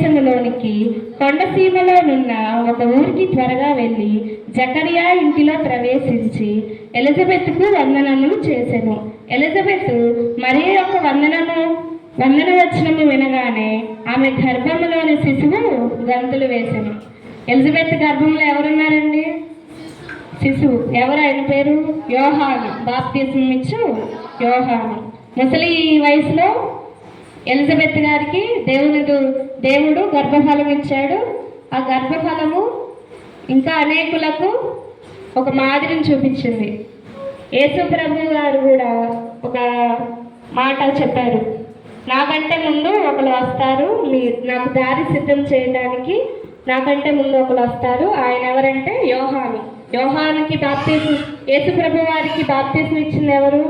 దేశములోనికి కొండసీమలోనున్న ఒక ఊరికి త్వరగా వెళ్ళి జకరియా ఇంటిలో ప్రవేశించి ఎలిజబెత్కు వందనములు చేసెను. ఎలిజబెత్ మరియ యొక్క వందనవచనము వినగానే ఆమె గర్భములోని శిశువు గంతులు వేసెను. ఎలిజబెత్ గర్భంలో ఎవరున్నారండి? శిశువు. ఎవరు? ఆయన పేరు యోహాను. బాప్తిస్మం ఇచ్చు యోహాను. ముసలి వయసులో ఎలిజబెత్ గారికి దేవుడు గర్భఫలం ఇచ్చాడు. ఆ గర్భఫలము ఇంకా అనేకులకు ఒక మాదిరిని చూపించింది. యేసు ప్రభు గారు కూడా ఒక మాట చెప్పారు, నాకంటే ముందు ఒకరు వస్తారు, నాకు దారి సిద్ధం చేయడానికి నాకంటే ముందు ఒకరు వస్తారు. ఆయన ఎవరంటే యోహాను. యోహానుకి బాప్తిస్మం, యేసు ప్రభు వారికి బాప్తిస్మం ఇచ్చింది ఎవరు?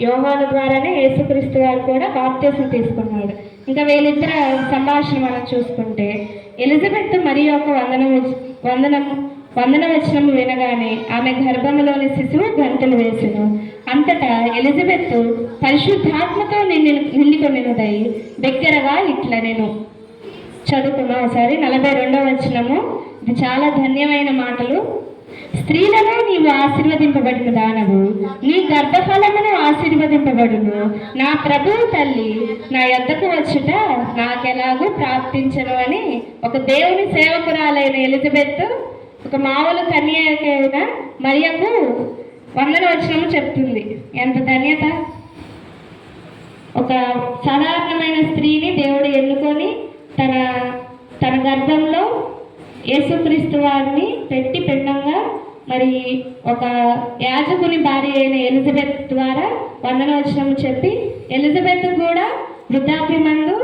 యోహాను ద్వారానే యేసుక్రీస్తు గారు కూడా బాప్తిస్మం తీసుకున్నాడు. ఇంకా వీళ్ళిద్దర సంభాషణ మనం చూసుకుంటే, ఎలిజబెత్ మరి యొక్క వందనవచనం వినగానే ఆమె గర్భంలోని శిశువు గంతులు వేసెను. అంతటా ఎలిజబెత్ పరిశుద్ధాత్మతో నిండుకొనినదై దగ్గరగా ఇట్లా నేను చదువుకున్నాం ఒకసారి 42వ వచనము. ఇది చాలా ధన్యమైన మాటలు. స్త్రీలలో నీవు ఆశీర్వదింపబడిన దానవు, నీ గర్భఫలమును ఆశీర్వదింపబడును. నా ప్రభువు తల్లి నా యొద్దకు వచ్చుట నాకెలాగూ ప్రాప్తించను అని ఒక దేవుని సేవకురాలైన ఎలిజబెత్ ఒక మామూలు కన్యకైన మరియకు వందనవచనము చెప్తుంది. ఎంత ధన్యత! ఒక సాధారణమైన స్త్రీని దేవుడు ఎన్నుకొని తన గర్భంలో యేసుక్రీస్తు వారిని పెట్టి పిండంగా మరి ఒక యాజకుని భార్య అయిన ఎలిజబెత్ ద్వారా వందనవచనము చెప్పి, ఎలిజబెత్ కూడా వృద్ధాప్యమందు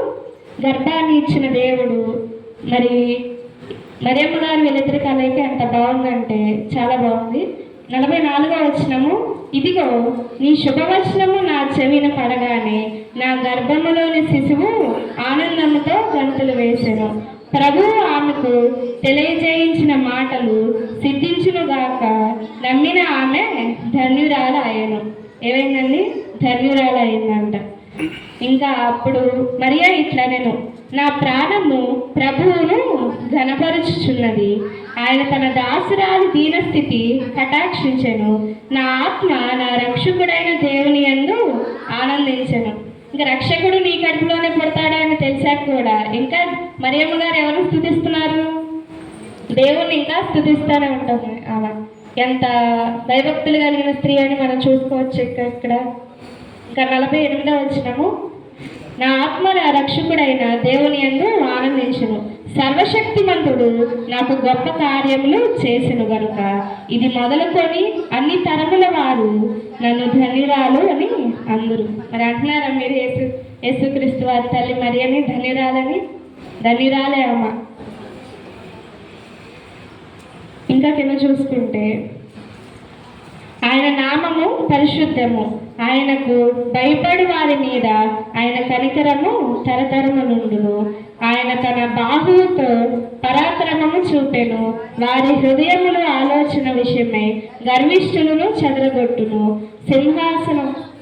గర్భాన్ని ఇచ్చిన దేవుడు. మరి మరియమ్మ గారు వీళ్ళిద్దరి కలయిక ఎంత బాగుందంటే చాలా బాగుంది. 44వ వచనము. ఇదిగో నీ శుభవచనము నా చెవిన పడగానే నా గర్భములోని శిశువు ఆనందముతో గంతులు వేసెను. ప్రభువు ఆమెకు తెలియజేయించిన మాటలు సిద్ధించునుగాక. నమ్మిన ఆమె ధన్యురాలు అయ్యను. ఏమైందండి? ధన్యురాలు అయిందంట. ఇంకా అప్పుడు మరియా ఇట్లా నేను, నా ప్రాణము ప్రభువును ఘనపరుచుచున్నది. ఆయన తన దాసురాలి దీనస్థితి కటాక్షించెను. నా ఆత్మ నా రక్షకుడైన దేవుని యందు ఆనందించెను. ఇంకా రక్షకుడు నీ కడుపులోనే పుడతాడా అని తెలిసాక కూడా ఇంకా మరియమ్మ గారు ఎవరు స్తుతిస్తున్నారు? దేవుణ్ణి ఇంకా స్తుతిస్తూనే ఉంటుంది. ఆమె ఎంత భయభక్తులు కలిగిన స్త్రీ అని మనం చూసుకోవచ్చు. ఇక్కడ ఇంకా 48వ వచనము. నా ఆత్మ నా రక్షకుడైన దేవుని యందు ఆనందించును. సర్వశక్తిమంతుడు నాకు గొప్ప కార్యములు చేసెను గనుక ఇది మొదలుకొని అన్ని తరముల వారు నన్ను ధన్యురాలు అని అందరూ. మరి అంటున్నారా మీరు యేసుక్రీస్తు వారి తల్లి మరియని ధన్యురాలని? ధన్యురాలే అమ్మ. ఇంకా కింద చూసుకుంటే, ఆయన నామము పరిశుద్ధము, ఆయనకు భయపడు వారి మీద ఆయన కనికరము తరతరము నుండును. ఆయన తన బాహువుతో పరాక్రమము చూపెను. వారి హృదయముల ఆలోచన విషయమై గర్విష్ఠులను చెదరగొట్టును.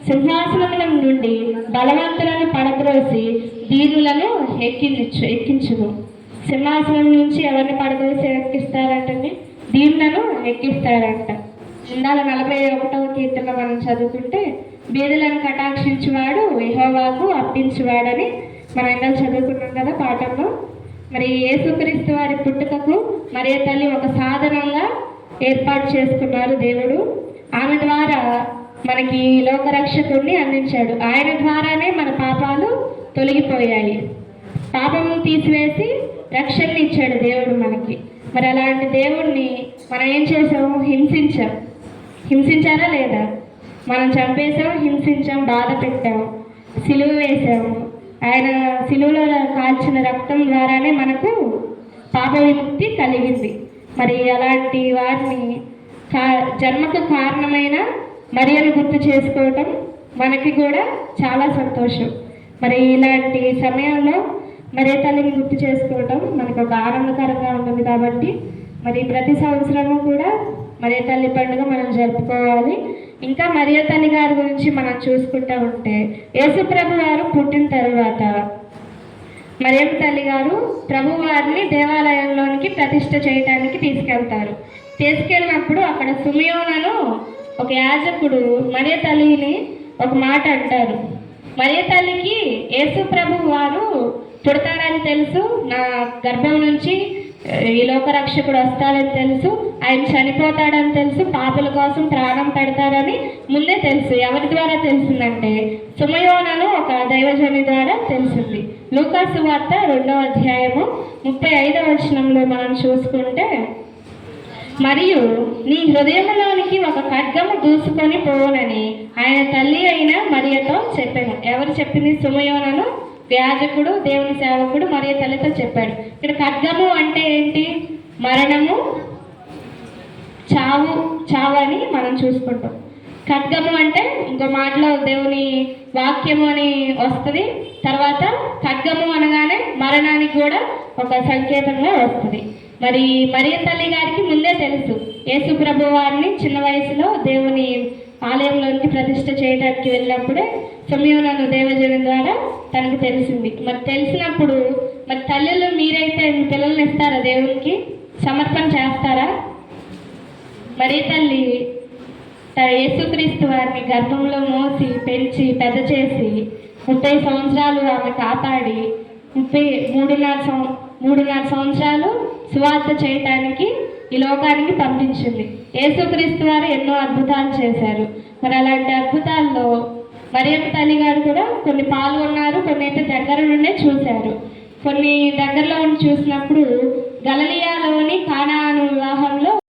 సింహాసనముల నుండి బలవంతులను పడద్రోసి దీనులను ఎక్కించును. సింహాసనం నుంచి ఎవరిని పడద్రోసి ఎక్కిస్తారంటండి? దీనులను ఎక్కిస్తారంట. ఇందాల 41వ కీర్తన మనం చదువుకుంటే, బీదలను కటాక్షించువాడు యెహోవాకు అర్పించువాడని మనం ఇందాక చదువుకున్నాం కదా పాఠంలో. మరి యేసుక్రీస్తు వారి పుట్టుకకు మరియ తల్లి ఒక సాధనంగా ఏర్పాటు చేసుకున్నారు దేవుడు. ఆమె ద్వారా మనకి లోకరక్షకుడిని అందించాడు. ఆయన ద్వారానే మన పాపాలు తొలగిపోయాయి. పాపము తీసివేసి రక్షణని ఇచ్చాడు దేవుడు మనకి. మరి అలాంటి దేవుణ్ణి మనం ఏం చేసాము? హింసించారా లేదా? మనం చంపేసాం, హింసించాం, బాధ పెట్టాము, సిలువ వేసాము. ఆయన సిలువలో కాల్చిన రక్తం ద్వారానే మనకు పాప విముక్తి కలిగింది. మరి అలాంటి వారిని జన్మకు కారణమైన మరియను గుర్తు చేసుకోవటం మనకి కూడా చాలా సంతోషం. మరి ఇలాంటి సమయంలో మరియ తల్లిని గుర్తు చేసుకోవటం మనకు ఒక ఆనందకరంగా ఉంటుంది. కాబట్టి మరి ప్రతి సంవత్సరము కూడా మరియ తల్లి పండుగ మనం జరుపుకోవాలి. ఇంకా మరియ తల్లి గారి గురించి మనం చూసుకుంటూ ఉంటే, యేసుప్రభు వారు పుట్టిన తర్వాత మరియం తల్లి గారు ప్రభువారిని దేవాలయంలోనికి ప్రతిష్ఠ చేయడానికి తీసుకెళ్ళినప్పుడు అక్కడ సుమియోనను ఒక యాజకుడు మరియ తల్లిని ఒక మాట అంటారు. మరియ తల్లికి యేసు ప్రభు వారు పుడతారని తెలుసు, నా గర్భం నుంచి ఈ లోకరక్షకుడు వస్తాడని తెలుసు, ఆయన చనిపోతాడని తెలుసు, పాపుల కోసం ప్రాణం పెడతారని ముందే తెలుసు. ఎవరి ద్వారా తెలిసిందంటే సుమయోనను ఒక దైవజని ద్వారా తెలిసింది. లూకాసు వార్త 2వ అధ్యాయము 35వ వచనంలో మనం చూసుకుంటే, మరియు నీ హృదయంలోనికి ఒక ఖడ్గము దూసుకొని పోవనని ఆయన తల్లి అయిన మరియతో చెప్పాను. ఎవరు చెప్పింది? సుమయోనను యాజకుడు, దేవుని సేవకుడు మరియ తల్లితో చెప్పాడు. ఇక్కడ ఖడ్గము అంటే ఏంటి? మరణము, చావు అని మనం చూసుకుంటాం. ఖడ్గము అంటే ఇంకో మాటలో దేవుని వాక్యము అని వస్తుంది. తర్వాత ఖడ్గము అనగానే మరణానికి కూడా ఒక సంకేతంగా వస్తుంది. మరి మరియ తల్లి గారికి ముందే తెలుసు, యేసు ప్రభు వారిని చిన్న వయసులో దేవుని ఆలయంలోనికి ప్రతిష్ఠ చేయడానికి వెళ్ళినప్పుడే సుమయోనను దేవజని ద్వారా తనకు తెలిసింది. మరి తెలిసినప్పుడు మరి తల్లులు మీరైతే మీ పిల్లల్ని ఇస్తారా? దేవునికి సమర్పణ చేస్తారా? మరియ తల్లి యేసుక్రీస్తు వారిని గర్భంలో మోసి పెంచి పెద్ద చేసి 30 సంవత్సరాలు ఆమె కాపాడి 3.5 సంవత్సరాలు సువార్త చేయటానికి ఈ లోకానికి పంపించింది. యేసుక్రీస్తు వారు ఎన్నో అద్భుతాలు చేశారు. మరి అలాంటి అద్భుతాల్లో మరియమ్మ తల్లి గారు కూడా కొన్ని పాల్గొన్నారు, కొన్ని అయితే దగ్గర నుండే చూశారు. కొన్ని దగ్గరలో ఉండి చూసినప్పుడు గలిలయలోని కానాను వివాహంలో